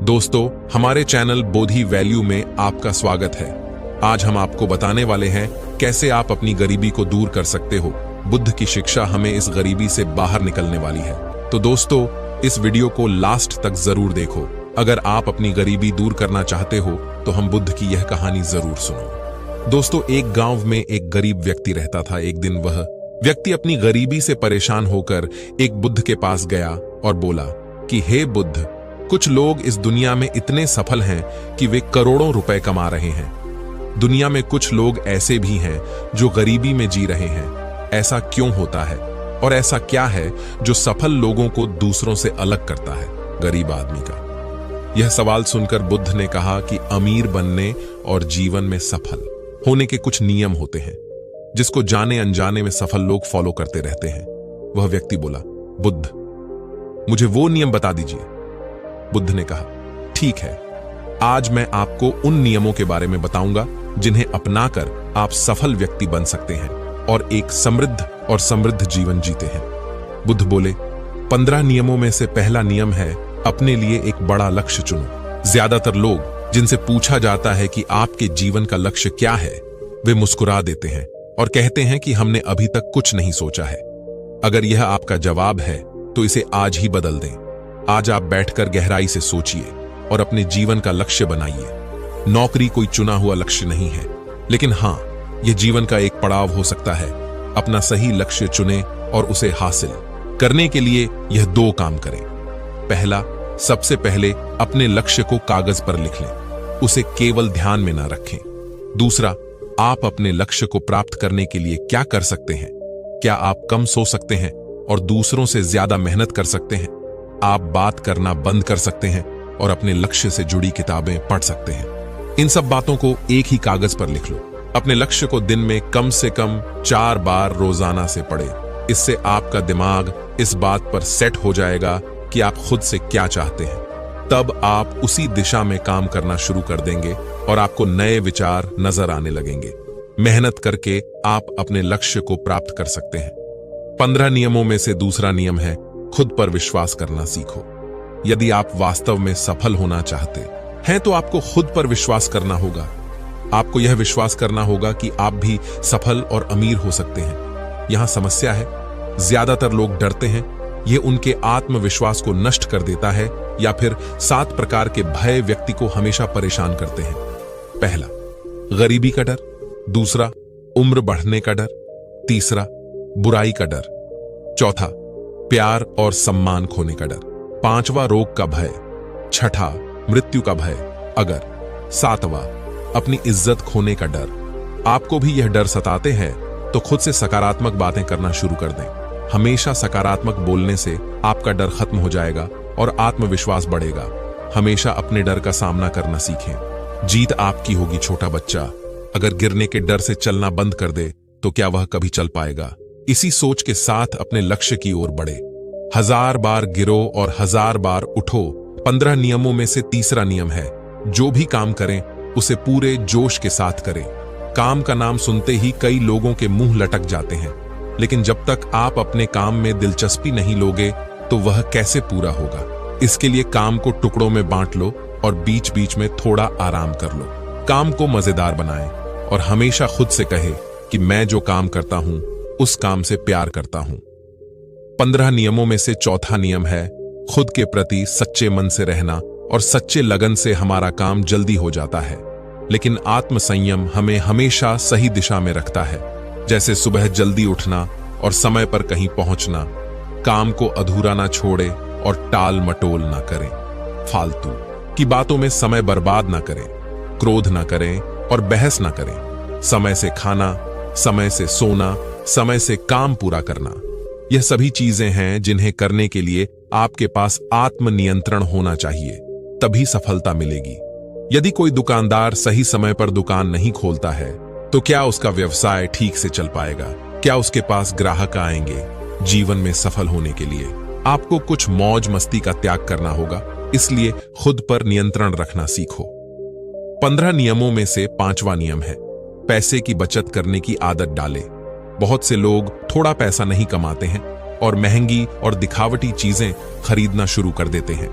दोस्तों, हमारे चैनल बोधि वैल्यू में आपका स्वागत है। आज हम आपको बताने वाले हैं कैसे आप अपनी गरीबी को दूर कर सकते हो। बुद्ध की शिक्षा हमें इस गरीबी से बाहर निकलने वाली है। तो दोस्तों, इस वीडियो को लास्ट तक जरूर देखो। अगर आप अपनी गरीबी दूर करना चाहते हो तो हम बुद्ध की यह कहानी जरूर सुनो। दोस्तों, एक गांव में एक गरीब व्यक्ति रहता था। एक दिन वह व्यक्ति अपनी गरीबी से परेशान होकर एक बुद्ध के पास गया और बोला कि हे बुद्ध, कुछ लोग इस दुनिया में इतने सफल हैं कि वे करोड़ों रुपए कमा रहे हैं। दुनिया में कुछ लोग ऐसे भी हैं जो गरीबी में जी रहे हैं। ऐसा क्यों होता है और ऐसा क्या है जो सफल लोगों को दूसरों से अलग करता है गरीब आदमी का? यह सवाल सुनकर बुद्ध ने कहा कि अमीर बनने और जीवन में सफल होने के कुछ नियम होते हैं जिसको जाने अनजाने में सफल लोग फॉलो करते रहते हैं। वह व्यक्ति बोला, बुद्ध, मुझे वो नियम बता दीजिए। बुद्ध ने कहा, ठीक है, आज मैं आपको उन नियमों के बारे में बताऊंगा जिन्हें अपनाकर आप सफल व्यक्ति बन सकते हैं और एक समृद्ध जीवन जीते हैं। बुद्ध बोले, 15 नियमों में से पहला नियम है अपने लिए एक बड़ा लक्ष्य चुनो। ज्यादातर लोग जिनसे पूछा जाता है कि आपके जीवन का लक्ष्य क्या है, वे मुस्कुरा देते हैं और कहते हैं कि हमने अभी तक कुछ नहीं सोचा है। अगर यह आपका जवाब है तो इसे आज ही बदल दें। आज आप बैठकर गहराई से सोचिए और अपने जीवन का लक्ष्य बनाइए। नौकरी कोई चुना हुआ लक्ष्य नहीं है, लेकिन हां, यह जीवन का एक पड़ाव हो सकता है। अपना सही लक्ष्य चुनें और उसे हासिल करने के लिए यह 2 काम करें। पहला, सबसे पहले अपने लक्ष्य को कागज पर लिख लें, उसे केवल ध्यान में ना रखें। दूसरा, आप अपने लक्ष्य को प्राप्त करने के लिए क्या कर सकते हैं? क्या आप कम सो सकते हैं और दूसरों से ज्यादा मेहनत कर सकते हैं? आप बात करना बंद कर सकते हैं और अपने लक्ष्य से जुड़ी किताबें पढ़ सकते हैं। इन सब बातों को एक ही कागज पर लिख लो। अपने लक्ष्य को दिन में कम से कम 4 बार रोजाना से पढ़ें। इससे आपका दिमाग इस बात पर सेट हो जाएगा कि आप खुद से क्या चाहते हैं। तब आप उसी दिशा में काम करना शुरू कर देंगे और आपको नए विचार नजर आने लगेंगे। मेहनत करके आप अपने लक्ष्य को प्राप्त कर सकते हैं। 15 नियमों में से दूसरा नियम है खुद पर विश्वास करना सीखो। यदि आप वास्तव में सफल होना चाहते हैं तो आपको खुद पर विश्वास करना होगा। आपको यह विश्वास करना होगा कि आप भी सफल और अमीर हो सकते हैं। यहां समस्या है, ज्यादातर लोग डरते हैं। यह उनके आत्मविश्वास को नष्ट कर देता है या फिर 7 प्रकार के भय व्यक्ति को हमेशा परेशान करते हैं। पहला, गरीबी का डर। दूसरा, उम्र बढ़ने का डर। तीसरा, बुराई का डर। चौथा, प्यार और सम्मान खोने का डर। 5वां, रोग का भय। 6ठा, मृत्यु का भय अगर। 7वां, अपनी इज्जत खोने का डर। आपको भी यह डर सताते हैं तो खुद से सकारात्मक बातें करना शुरू कर दें। हमेशा सकारात्मक बोलने से आपका डर खत्म हो जाएगा और आत्मविश्वास बढ़ेगा। हमेशा अपने डर का सामना करना सीखें। जीत आपकी होगी छोटा बच्चा। अगर गिरने के डर से चलना बंद कर दे तो क्या वह कभी चल पाएगा? इसी सोच के साथ अपने लक्ष्य की ओर बढ़े। 1000 बार गिरो और 1000 बार उठो। 15 नियमों में से तीसरा नियम है, जो भी काम करें उसे पूरे जोश के साथ करें। काम का नाम सुनते ही कई लोगों के मुंह लटक जाते हैं, लेकिन जब तक आप अपने काम में दिलचस्पी नहीं लोगे तो वह कैसे पूरा होगा? इसके लिए काम को टुकड़ों में बांट लो और बीच बीच में थोड़ा आराम कर लो। काम को मजेदार बनाएं और हमेशा खुद से कहे कि मैं जो काम करता हूं उस काम से प्यार करता हूं। 15 नियमों में से चौथा नियम है खुद के प्रति सच्चे मन से रहना, और सच्चे लगन से हमारा काम जल्दी हो जाता है, लेकिन आत्मसंयम हमें हमेशा सही दिशा में रखता है। जैसे सुबह जल्दी उठना और समय पर कहीं पहुंचना। काम को अधूरा ना छोड़े और टाल मटोल ना करें। फालतू की बातों में समय बर्बाद ना करें। क्रोध ना करें और बहस ना करें। समय से खाना, समय से सोना, समय से काम पूरा करना, यह सभी चीजें हैं जिन्हें करने के लिए आपके पास आत्मनियंत्रण होना चाहिए, तभी सफलता मिलेगी। यदि कोई दुकानदार सही समय पर दुकान नहीं खोलता है तो क्या उसका व्यवसाय ठीक से चल पाएगा? क्या उसके पास ग्राहक आएंगे? जीवन में सफल होने के लिए आपको कुछ मौज मस्ती का त्याग करना होगा, इसलिए खुद पर नियंत्रण रखना सीखो। 15 नियमों में से 5वां नियम है पैसे की बचत करने की आदत डालें। बहुत से लोग थोड़ा पैसा नहीं कमाते हैं और महंगी और दिखावटी चीजें खरीदना शुरू कर देते हैं।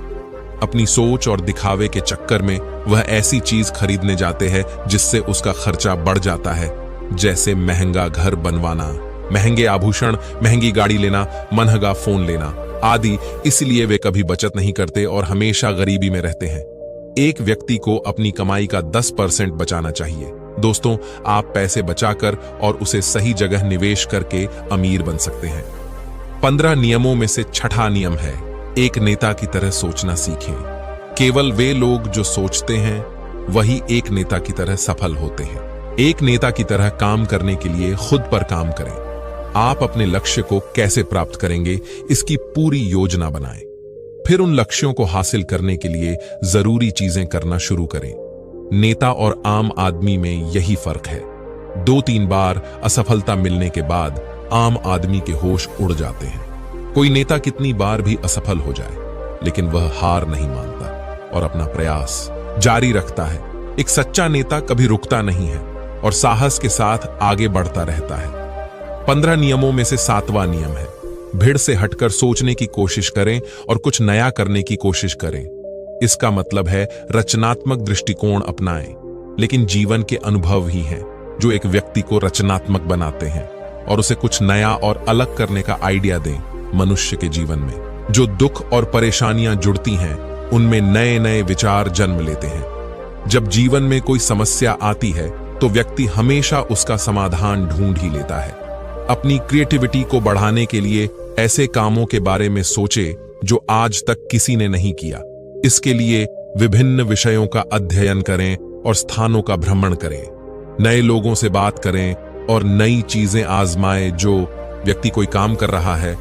अपनी सोच और दिखावे के चक्कर में वह ऐसी चीज खरीदने जाते हैं जिससे उसका खर्चा बढ़ जाता है, जैसे महंगा घर बनवाना, महंगे आभूषण, महंगी गाड़ी लेना, महंगा फोन लेना आदि। इसलिए वे कभी बचत नहीं करते और हमेशा गरीबी में रहते हैं। एक व्यक्ति को अपनी कमाई का 10% बचाना चाहिए। दोस्तों, आप पैसे बचाकर और उसे सही जगह निवेश करके अमीर बन सकते हैं। 15 नियमों में से छठा नियम है, एक नेता की तरह सोचना सीखें। केवल वे लोग जो सोचते हैं वही एक नेता की तरह सफल होते हैं। एक नेता की तरह काम करने के लिए खुद पर काम करें। आप अपने लक्ष्य को कैसे प्राप्त करेंगे, इसकी पूरी योजना बनाएं। फिर उन लक्ष्यों को हासिल करने के लिए जरूरी चीजें करना शुरू करें। नेता और आम आदमी में यही फर्क है। 2-3 बार असफलता मिलने के बाद आम आदमी के होश उड़ जाते हैं। कोई नेता कितनी बार भी असफल हो जाए, लेकिन वह हार नहीं मानता और अपना प्रयास जारी रखता है। एक सच्चा नेता कभी रुकता नहीं है और साहस के साथ आगे बढ़ता रहता है। 15 नियमों में से 7वां नियम है, भीड़ से हटकर सोचने की कोशिश करें और कुछ नया करने की कोशिश करें। इसका मतलब है रचनात्मक दृष्टिकोण अपनाएं। लेकिन जीवन के अनुभव ही हैं जो एक व्यक्ति को रचनात्मक बनाते हैं और उसे कुछ नया और अलग करने का आइडिया दें। मनुष्य के जीवन में जो दुख और परेशानियां जुड़ती हैं, उनमें नए नए विचार जन्म लेते हैं। जब जीवन में कोई समस्या आती है तो व्यक्ति हमेशा उसका समाधान ढूंढ ही लेता है। अपनी क्रिएटिविटी को बढ़ाने के लिए ऐसे कामों के बारे में सोचे जो आज तक किसी ने नहीं किया। इसके लिए विभिन्न विषयों का अध्ययन करें और स्थानों का भ्रमण करें। नए लोगों से बात करें और नई चीजें आजमाएं। जो व्यक्ति कोई काम कर रहा है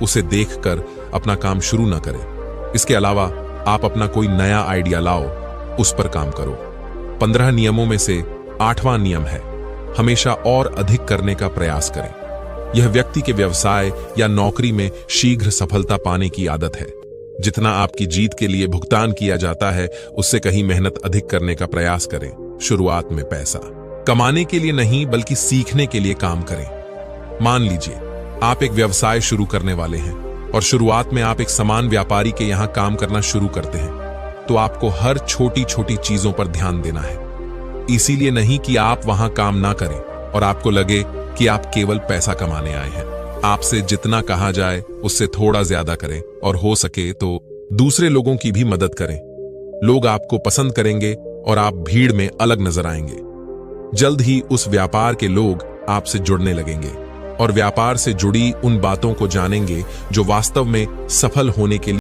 उसे देखकर अपना काम शुरू न करें। इसके अलावा आप अपना कोई नया आइडिया लाओ, उस पर काम करो। 15 नियमों में से 8वां नियम है, हमेशा और अधिक करने का प्रयास करें। यह व्यक्ति के व्यवसाय या नौकरी में शीघ्र सफलता पाने की आदत है। जितना आपकी जीत के लिए भुगतान किया जाता है, उससे कहीं मेहनत अधिक करने का प्रयास करें। शुरुआत में पैसा कमाने के लिए नहीं, बल्कि सीखने के लिए काम करें। मान लीजिए आप एक व्यवसाय शुरू करने वाले हैं और शुरुआत में आप एक सामान व्यापारी के यहां काम करना शुरू करते हैं, तो आपको हर छोटी छोटी चीजों पर ध्यान देना है। इसीलिए नहीं कि आप वहां काम ना करें और आपको लगे कि आप केवल पैसा कमाने आए हैं। आपसे जितना कहा जाए उससे थोड़ा ज्यादा करें और हो सके तो दूसरे लोगों की भी मदद करें। लोग आपको पसंद करेंगे और आप भीड़ में अलग नजर आएंगे। जल्द ही उस व्यापार के लोग आपसे जुड़ने लगेंगे और व्यापार से जुड़ी उन बातों को जानेंगे जो वास्तव में सफल होने के लिए